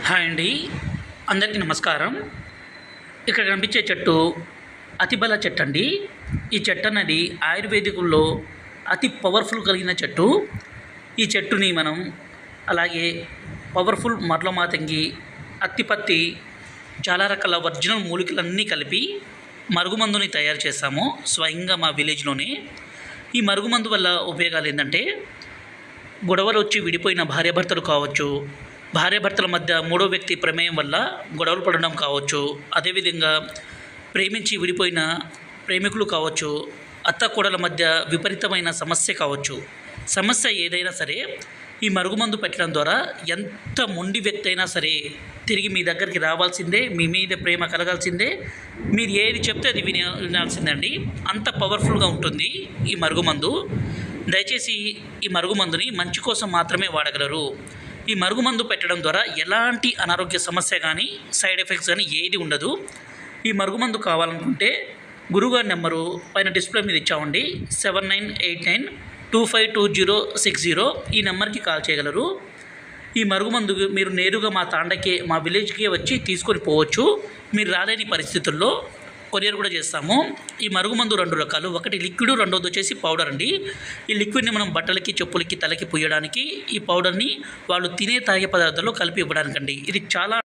Hi అండి. అందరికీ నమస్కారం. ఇక్కడ కనిపించే చెట్టు అతిబల చెట్టు అండి. ఈ చెట్టు అనేది ఆయుర్వేదికుల్లో అతి పవర్ఫుల్ కలిగిన చెట్టు. ఈ చెట్టుని మనం అలాగే పవర్ఫుల్ మర్లమాతంగి, అత్తిపత్తి, చాలా రకాల ఒరిజినల్ మూలికలన్నీ కలిపి మరుగుమందుని తయారు చేస్తాము స్వయంగా మా విలేజ్లోనే. ఈ మరుగుమందు వల్ల ఉపయోగాలు ఏంటంటే, గొడవలు వచ్చి విడిపోయిన భార్యాభర్తలు కావచ్చు, భార్యాభర్తల మధ్య మూడో వ్యక్తి ప్రమేయం వల్ల గొడవలు పడడం కావచ్చు, అదేవిధంగా ప్రేమించి విడిపోయిన ప్రేమికులు కావచ్చు, అత్త కోడల మధ్య విపరీతమైన సమస్య కావచ్చు, సమస్య ఏదైనా సరే ఈ మరుగుమందు పెట్టడం ద్వారా ఎంత మొండి వ్యక్తి అయినా సరే తిరిగి మీ దగ్గరికి రావాల్సిందే, మీ మీద ప్రేమ కలగాల్సిందే, మీరు ఏది చెప్తే అది వినాల్సిందండి. అంత పవర్ఫుల్గా ఉంటుంది ఈ మరుగుమందు. దయచేసి ఈ మరుగుమందుని మంచి కోసం మాత్రమే వాడగలరు. ఈ మరుగుమందు పెట్టడం ద్వారా ఎలాంటి అనారోగ్య సమస్య కానీ, సైడ్ ఎఫెక్ట్స్ కానీ ఏది ఉండదు. ఈ మరుగుమందు కావాలనుకుంటే గురుగారి నెంబరు పైన డిస్ప్లే మీద ఇచ్చామండి, 7989252060. ఈ నెంబర్కి కాల్ చేయగలరు. ఈ మరుగుమందు మీరు నేరుగా మా విలేజ్కే వచ్చి తీసుకొని పోవచ్చు. మీరు రాలేని పరిస్థితుల్లో కొరియర్ కూడా చేస్తాము. ఈ మరుగుమందు 2 రకాలు, ఒకటి లిక్విడ్, రెండోది వచ్చేసి పౌడర్ అండి. ఈ లిక్విడ్ని మనం బట్టలకి, చెప్పులకి, తలకి పూయడానికి, ఈ పౌడర్ని వాళ్ళు తాగే పదార్థాల్లో కలిపి ఇవ్వడానికండి. ఇది చాలా